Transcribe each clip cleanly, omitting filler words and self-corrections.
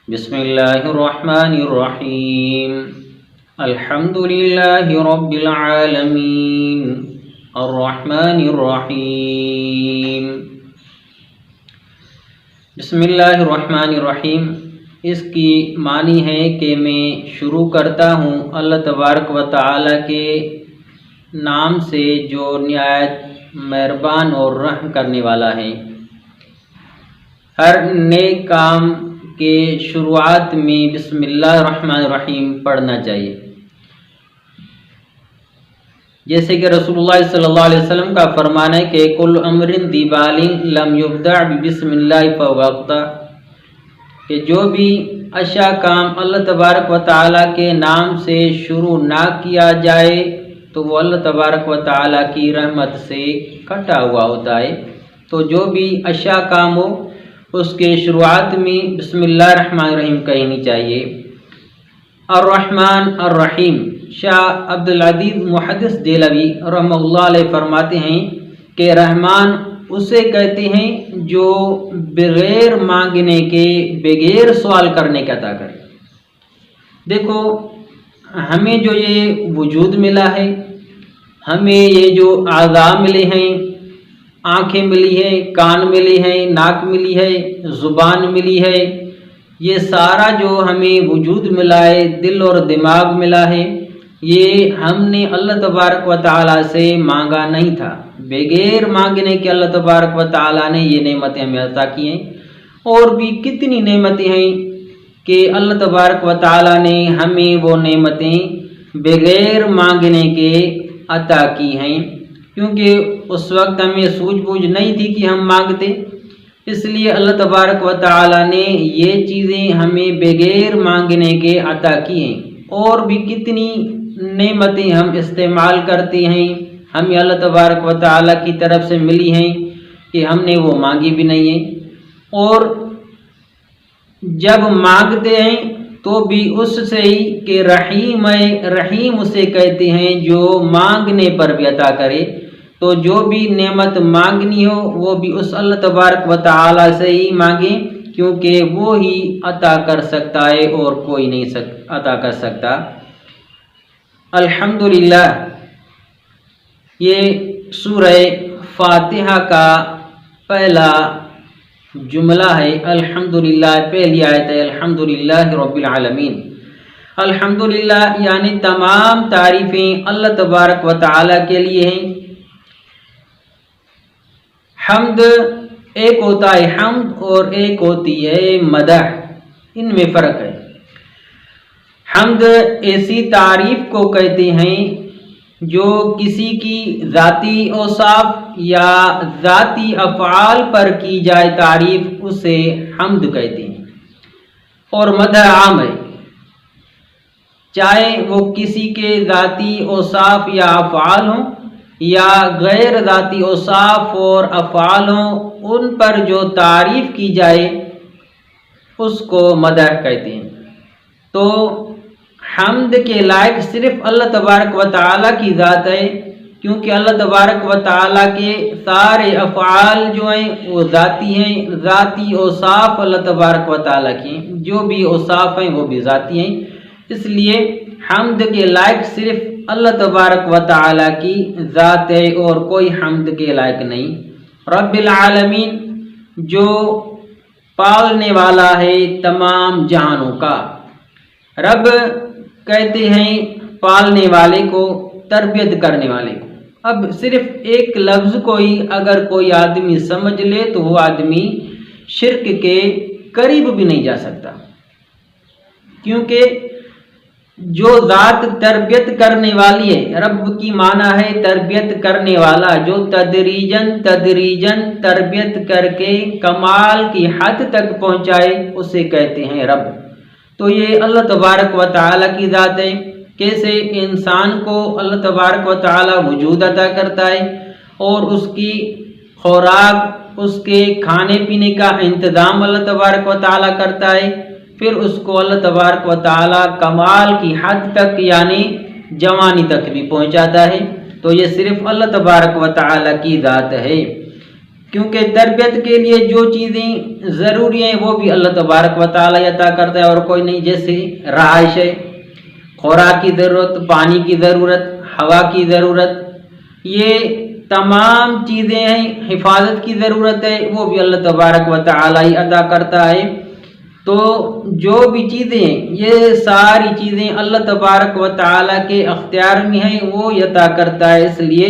بسم اللہ الرحمن الرحیم الحمد للہ رب العالمین الرحمن الرحیم۔ بسم اللہ الرحمن الرحیم، اس کی معنی ہے کہ میں شروع کرتا ہوں اللہ تبارک و تعالی کے نام سے جو نہایت مہربان اور رحم کرنے والا ہے۔ ہر نیک کام کے شروعات میں بسم اللہ الرحمن الرحیم پڑھنا چاہیے، جیسے کہ رسول اللہ صلی اللہ علیہ وسلم کا فرمان ہے کہ کل امر ذی بال لم یبدأ بسم اللہ فہو اخطأ، کہ جو بھی اچھا کام اللہ تبارک و تعالی کے نام سے شروع نہ کیا جائے تو وہ اللہ تبارک و تعالی کی رحمت سے کٹا ہوا ہوتا ہے۔ تو جو بھی اچھا کام ہو اس کے شروعات میں بسم اللہ الرحمن الرحیم کہنی چاہیے۔ الرحمن الرحیم، شاہ عبدالعزیز محدث دہلوی رحمہ اللہ علیہ فرماتے ہیں کہ رحمان اسے کہتے ہیں جو بغیر مانگنے کے، بغیر سوال کرنے کا عطا کرے۔ دیکھو، ہمیں جو یہ وجود ملا ہے، ہمیں یہ جو اعضاء ملے ہیں، آنکھیں ملی ہیں، کان ملی ہیں، ناک ملی ہے، زبان ملی ہے، یہ سارا جو ہمیں وجود ملا ہے، دل اور دماغ ملا ہے، یہ ہم نے اللہ تبارک و تعالیٰ سے مانگا نہیں تھا۔ بغیر مانگنے کے اللہ تبارک و تعالیٰ نے یہ نعمتیں ہمیں عطا کی ہیں۔ اور بھی کتنی نعمتیں ہیں کہ اللہ تبارک و تعالیٰ نے ہمیں وہ نعمتیں بغیر مانگنے کے عطا کی ہیں، کیونکہ اس وقت ہمیں سوجھ بوجھ نہیں تھی کہ ہم مانگتے، اس لیے اللہ تبارک و تعالیٰ نے یہ چیزیں ہمیں بغیر مانگنے کے عطا کی ہیں۔ اور بھی کتنی نعمتیں ہم استعمال کرتے ہیں، ہمیں اللہ تبارک و تعالیٰ کی طرف سے ملی ہیں کہ ہم نے وہ مانگی بھی نہیں ہیں۔ اور جب مانگتے ہیں تو بھی اس سے ہی کہ رحیم ہے، رحیم اسے کہتے ہیں جو مانگنے پر بھی عطا کرے۔ تو جو بھی نعمت مانگنی ہو وہ بھی اس اللہ تبارک و تعالی سے ہی مانگیں، کیونکہ وہ ہی عطا کر سکتا ہے اور کوئی نہیں عطا کر سکتا۔ الحمدللہ، یہ سورہ فاتحہ کا پہلا جملہ ہے۔ الحمدللہ پہلی آیت ہے، الحمدللہ رب العالمین۔ الحمدللہ یعنی تمام تعریفیں اللہ تبارک و تعالی کے لیے ہیں۔ حمد ایک ہوتا ہے حمد اور ایک ہوتی ہے مدح، ان میں فرق ہے۔ حمد ایسی تعریف کو کہتے ہیں جو کسی کی ذاتی اوصاف یا ذاتی افعال پر کی جائے تعریف، اسے حمد کہتے ہیں۔ اور مدح عام ہے، چاہے وہ کسی کے ذاتی اوصاف یا افعال ہوں یا غیر ذاتی اوصاف اور افعال ہوں، ان پر جو تعریف کی جائے اس کو مدح کہتے ہیں۔ تو حمد کے لائق صرف اللہ تبارک و تعالیٰ کی ذات ہے، کیونکہ اللہ تبارک و تعالیٰ کے سارے افعال جو ہیں وہ ذاتی ہیں، ذاتی اوصاف اللہ تبارک و تعالیٰ کی ہیں، جو بھی اوصاف ہیں وہ بھی ذاتی ہیں، اس لیے حمد کے لائق صرف اللہ تبارک و تعالیٰ کی ذات ہے اور کوئی حمد کے لائق نہیں۔ رب العالمین جو پالنے والا ہے تمام جہانوں کا۔ رب کہتے ہیں پالنے والے کو، تربیت کرنے والے کو۔ اب صرف ایک لفظ کو ہی اگر کوئی آدمی سمجھ لے تو وہ آدمی شرک کے قریب بھی نہیں جا سکتا، کیونکہ جو ذات تربیت کرنے والی ہے، رب کی معنی ہے تربیت کرنے والا، جو تدریجاً تربیت کر کے کمال کی حد تک پہنچائے، اسے کہتے ہیں رب۔ تو یہ اللہ تبارک و تعالیٰ کی ذات ہے۔ کیسے انسان کو اللہ تبارک و تعالیٰ وجود عطا کرتا ہے اور اس کی خوراک، اس کے کھانے پینے کا انتظام اللہ تبارک و تعالیٰ کرتا ہے، پھر اس کو اللہ تبارک و تعالیٰ کمال کی حد تک یعنی جوانی تک بھی پہنچاتا ہے۔ تو یہ صرف اللہ تبارک و تعالیٰ کی ذات ہے۔ کیونکہ تربیت کے لیے جو چیزیں ضروری ہیں وہ بھی اللہ تبارک و تعالی عطا کرتا ہے اور کوئی نہیں، جیسے رہائش ہے، خوراک کی ضرورت، پانی کی ضرورت، ہوا کی ضرورت، یہ تمام چیزیں ہیں، حفاظت کی ضرورت ہے، وہ بھی اللہ تبارک و تعالی عطا کرتا ہے۔ تو جو بھی چیزیں ہیں یہ ساری چیزیں اللہ تبارک و تعالی کے اختیار میں ہیں، وہ عطا کرتا ہے، اس لیے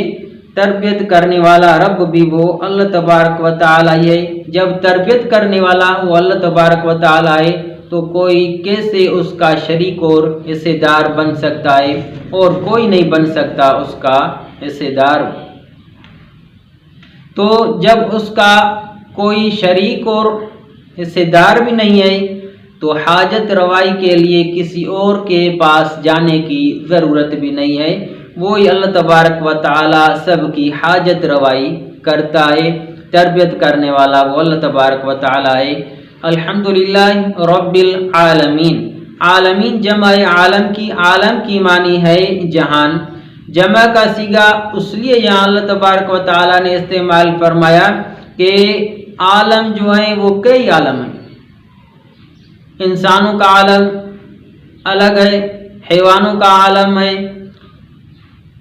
تربیت کرنے والا رب بھی وہ اللہ تبارک و تعالی ہے۔ جب تربیت کرنے والا وہ اللہ تبارک و تعالی ہے تو کوئی کیسے اس کا شریک اور حصے دار بن سکتا ہے؟ اور کوئی نہیں بن سکتا اس کا حصے دار۔ تو جب اس کا کوئی شریک اور حصے دار بھی نہیں ہے تو حاجت روائی کے لیے کسی اور کے پاس جانے کی ضرورت بھی نہیں ہے، وہی اللہ تبارک و تعالی سب کی حاجت روائی کرتا ہے۔ تربیت کرنے والا وہ اللہ تبارک و تعالی ہے۔ الحمدللہ رب العالمین۔ عالمین جمع عالم کی معنی ہے جہان، جمع کا صیغہ اس لیے یہاں اللہ تبارک و تعالی نے استعمال فرمایا کہ عالم جو ہیں وہ کئی عالم ہیں۔ انسانوں کا عالم الگ ہے، حیوانوں کا عالم ہے،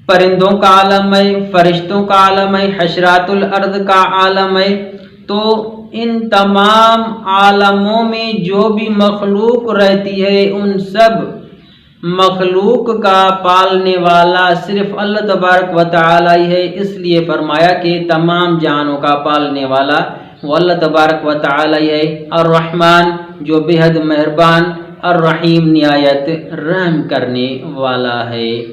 پرندوں کا عالم ہے، فرشتوں کا عالم ہے، حشرات الارض کا عالم ہے۔ تو ان تمام عالموں میں جو بھی مخلوق رہتی ہے ان سب مخلوق کا پالنے والا صرف اللہ تبارک و تعالی ہے، اس لیے فرمایا کہ تمام جہانوں کا پالنے والا وہ اللہ تبارک و تعالی ہے۔ الرحمن جو بے حد مہربان، الرحیم نہایت رحم کرنے والا ہے۔